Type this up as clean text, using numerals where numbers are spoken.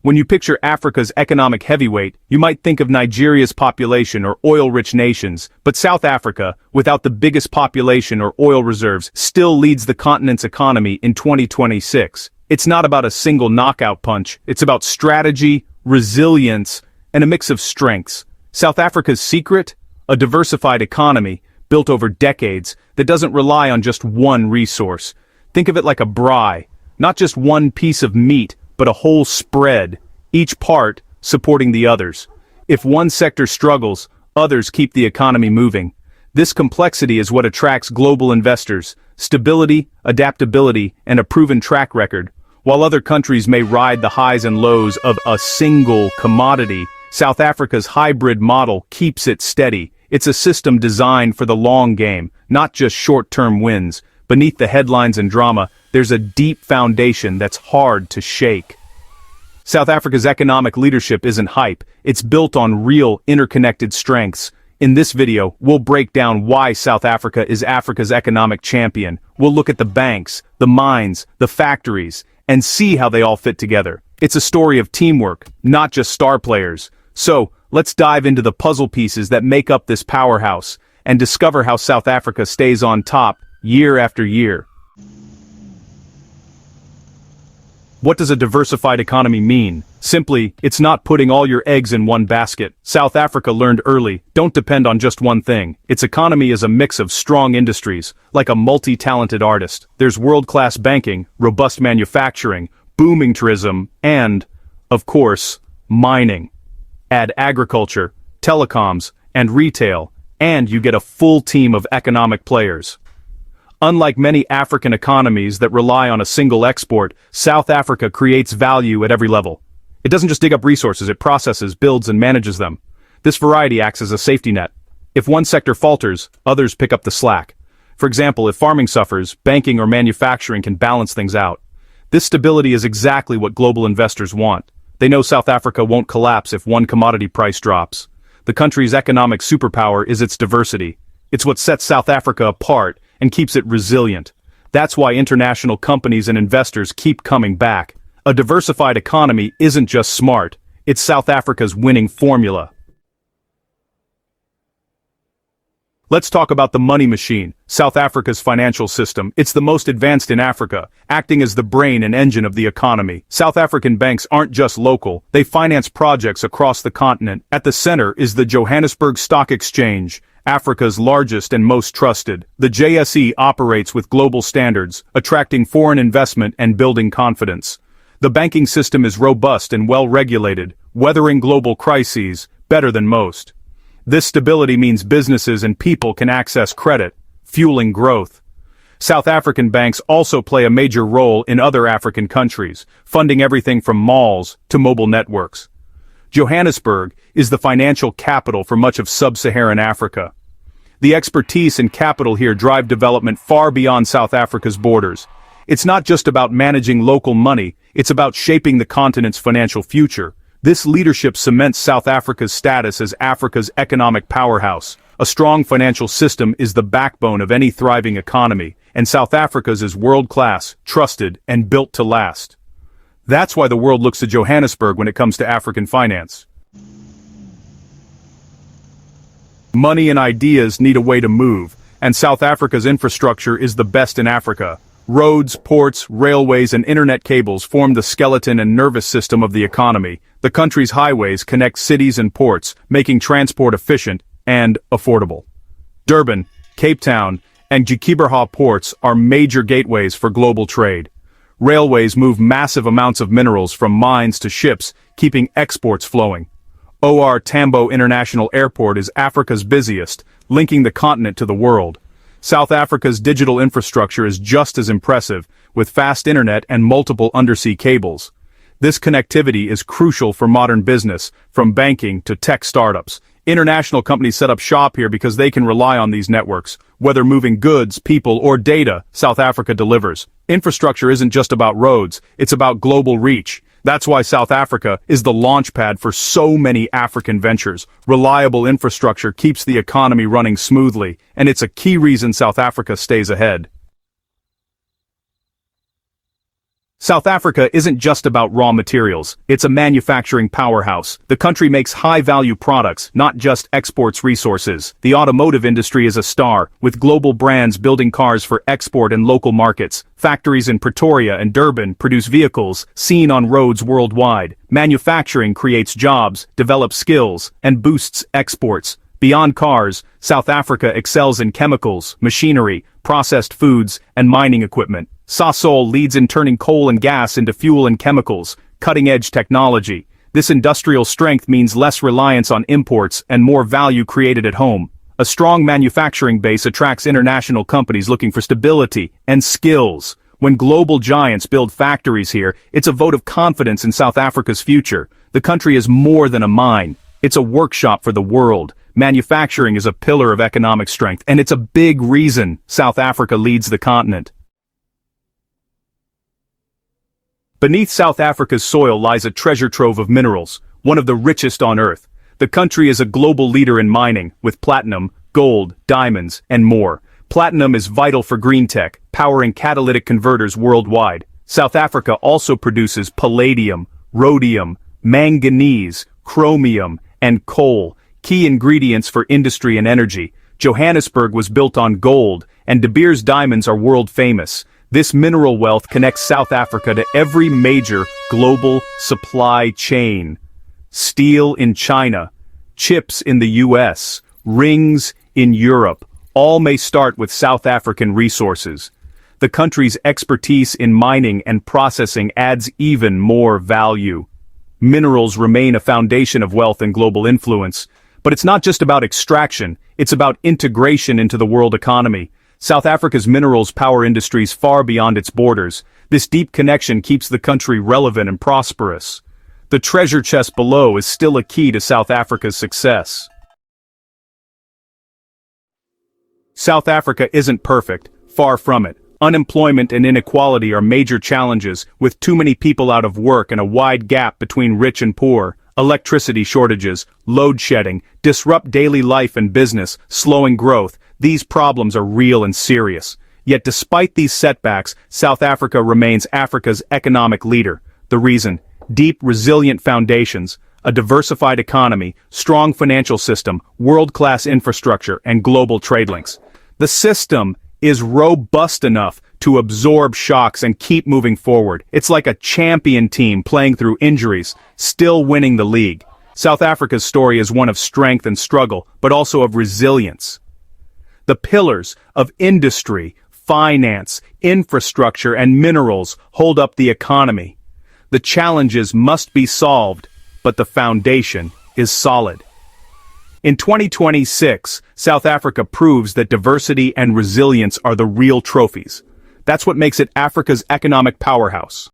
When you picture Africa's economic heavyweight, you might think of Nigeria's population or oil-rich nations, but South Africa, without the biggest population or oil reserves, still leads the continent's economy in 2026. It's not about a single knockout punch, it's about strategy, resilience, and a mix of strengths. South Africa's secret? A diversified economy, built over decades, that doesn't rely on just one resource. Think of it like a braai, not just one piece of meat, but a whole spread, each part supporting the others. If one sector struggles, others keep the economy moving. This complexity is what attracts global investors: stability, adaptability, and a proven track record. While other countries may ride the highs and lows of a single commodity, South Africa's hybrid model keeps it steady. It's a system designed for the long game, not just short-term wins. Beneath the headlines and drama, there's a deep foundation that's hard to shake. South Africa's economic leadership isn't hype, it's built on real, interconnected strengths. In this video, we'll break down why South Africa is Africa's economic champion. We'll look at the banks, the mines, the factories, and see how they all fit together. It's a story of teamwork, not just star players. So, let's dive into the puzzle pieces that make up this powerhouse, and discover how South Africa stays on top, year after year. What does a diversified economy mean? Simply, it's not putting all your eggs in one basket. South Africa learned early, don't depend on just one thing. Its economy is a mix of strong industries, like a multi-talented artist. There's world-class banking, robust manufacturing, booming tourism, and, of course, mining. Add agriculture, telecoms, and retail, and you get a full team of economic players. Unlike many African economies that rely on a single export, South Africa creates value at every level. It doesn't just dig up resources, it processes, builds, and manages them. This variety acts as a safety net. If one sector falters, others pick up the slack. For example, if farming suffers, banking or manufacturing can balance things out. This stability is exactly what global investors want. They know South Africa won't collapse if one commodity price drops. The country's economic superpower is its diversity. It's what sets South Africa apart and keeps it resilient. That's why international companies and investors keep coming back. A diversified economy isn't just smart, it's South Africa's winning formula. Let's talk about the money machine, South Africa's financial system. It's the most advanced in Africa, acting as the brain and engine of the economy. South African banks aren't just local, they finance projects across the continent. At the center is the Johannesburg Stock Exchange, Africa's largest and most trusted. The JSE operates with global standards, attracting foreign investment and building confidence. The banking system is robust and well-regulated, weathering global crises better than most. This stability means businesses and people can access credit, fueling growth. South African banks also play a major role in other African countries, funding everything from malls to mobile networks. Johannesburg is the financial capital for much of sub-Saharan Africa. The expertise and capital here drive development far beyond South Africa's borders. It's not just about managing local money, it's about shaping the continent's financial future. This leadership cements South Africa's status as Africa's economic powerhouse. A strong financial system is the backbone of any thriving economy, and South Africa's is world-class, trusted, and built to last. That's why the world looks to Johannesburg when it comes to African finance. Money and ideas need a way to move, and South Africa's infrastructure is the best in Africa. Roads, ports, railways, and internet cables form the skeleton and nervous system of the economy. The country's highways connect cities and ports, making transport efficient and affordable. Durban, Cape Town, and Jikibirha ports are major gateways for global trade. Railways move massive amounts of minerals from mines to ships, keeping exports flowing. OR Tambo International Airport is Africa's busiest, linking the continent to the world. South Africa's digital infrastructure is just as impressive, with fast internet and multiple undersea cables. This connectivity is crucial for modern business, from banking to tech startups. International companies set up shop here because they can rely on these networks. Whether moving goods, people, or data, South Africa delivers. Infrastructure isn't just about roads, it's about global reach. That's why South Africa is the launchpad for so many African ventures. Reliable infrastructure keeps the economy running smoothly, and it's a key reason South Africa stays ahead. South Africa isn't just about raw materials, it's a manufacturing powerhouse. The country makes high-value products, not just exports resources. The automotive industry is a star, with global brands building cars for export and local markets. Factories in Pretoria and Durban produce vehicles seen on roads worldwide. Manufacturing creates jobs, develops skills, and boosts exports. Beyond cars, South Africa excels in chemicals, machinery, processed foods, and mining equipment. Sasol leads in turning coal and gas into fuel and chemicals, cutting-edge technology. This industrial strength means less reliance on imports and more value created at home. A strong manufacturing base attracts international companies looking for stability and skills. When global giants build factories here, it's a vote of confidence in South Africa's future. The country is more than a mine. It's a workshop for the world. Manufacturing is a pillar of economic strength, and it's a big reason South Africa leads the continent. Beneath South Africa's soil lies a treasure trove of minerals, one of the richest on Earth. The country is a global leader in mining, with platinum, gold, diamonds, and more. Platinum is vital for green tech, powering catalytic converters worldwide. South Africa also produces palladium, rhodium, manganese, chromium, and coal, key ingredients for industry and energy. Johannesburg was built on gold, and De Beers diamonds are world famous. This mineral wealth connects South Africa to every major global supply chain. Steel in China, chips in the US, rings in Europe, all may start with South African resources. The country's expertise in mining and processing adds even more value. Minerals remain a foundation of wealth and global influence. But it's not just about extraction, it's about integration into the world economy. South Africa's minerals power industries far beyond its borders. This deep connection keeps the country relevant and prosperous. The treasure chest below is still a key to South Africa's success. South Africa isn't perfect, far from it. Unemployment and inequality are major challenges, with too many people out of work and a wide gap between rich and poor. Electricity shortages, load shedding, disrupt daily life and business, slowing growth. These problems are real and serious. Yet despite these setbacks, South Africa remains Africa's economic leader. The reason? Deep, resilient foundations, a diversified economy, strong financial system, world-class infrastructure, and global trade links. The system is robust enough to absorb shocks and keep moving forward. It's like a champion team playing through injuries, still winning the league. South Africa's story is one of strength and struggle, but also of resilience. The pillars of industry, finance, infrastructure, and minerals hold up the economy. The challenges must be solved, but the foundation is solid. In 2026, South Africa proves that diversity and resilience are the real trophies. That's what makes it Africa's economic powerhouse.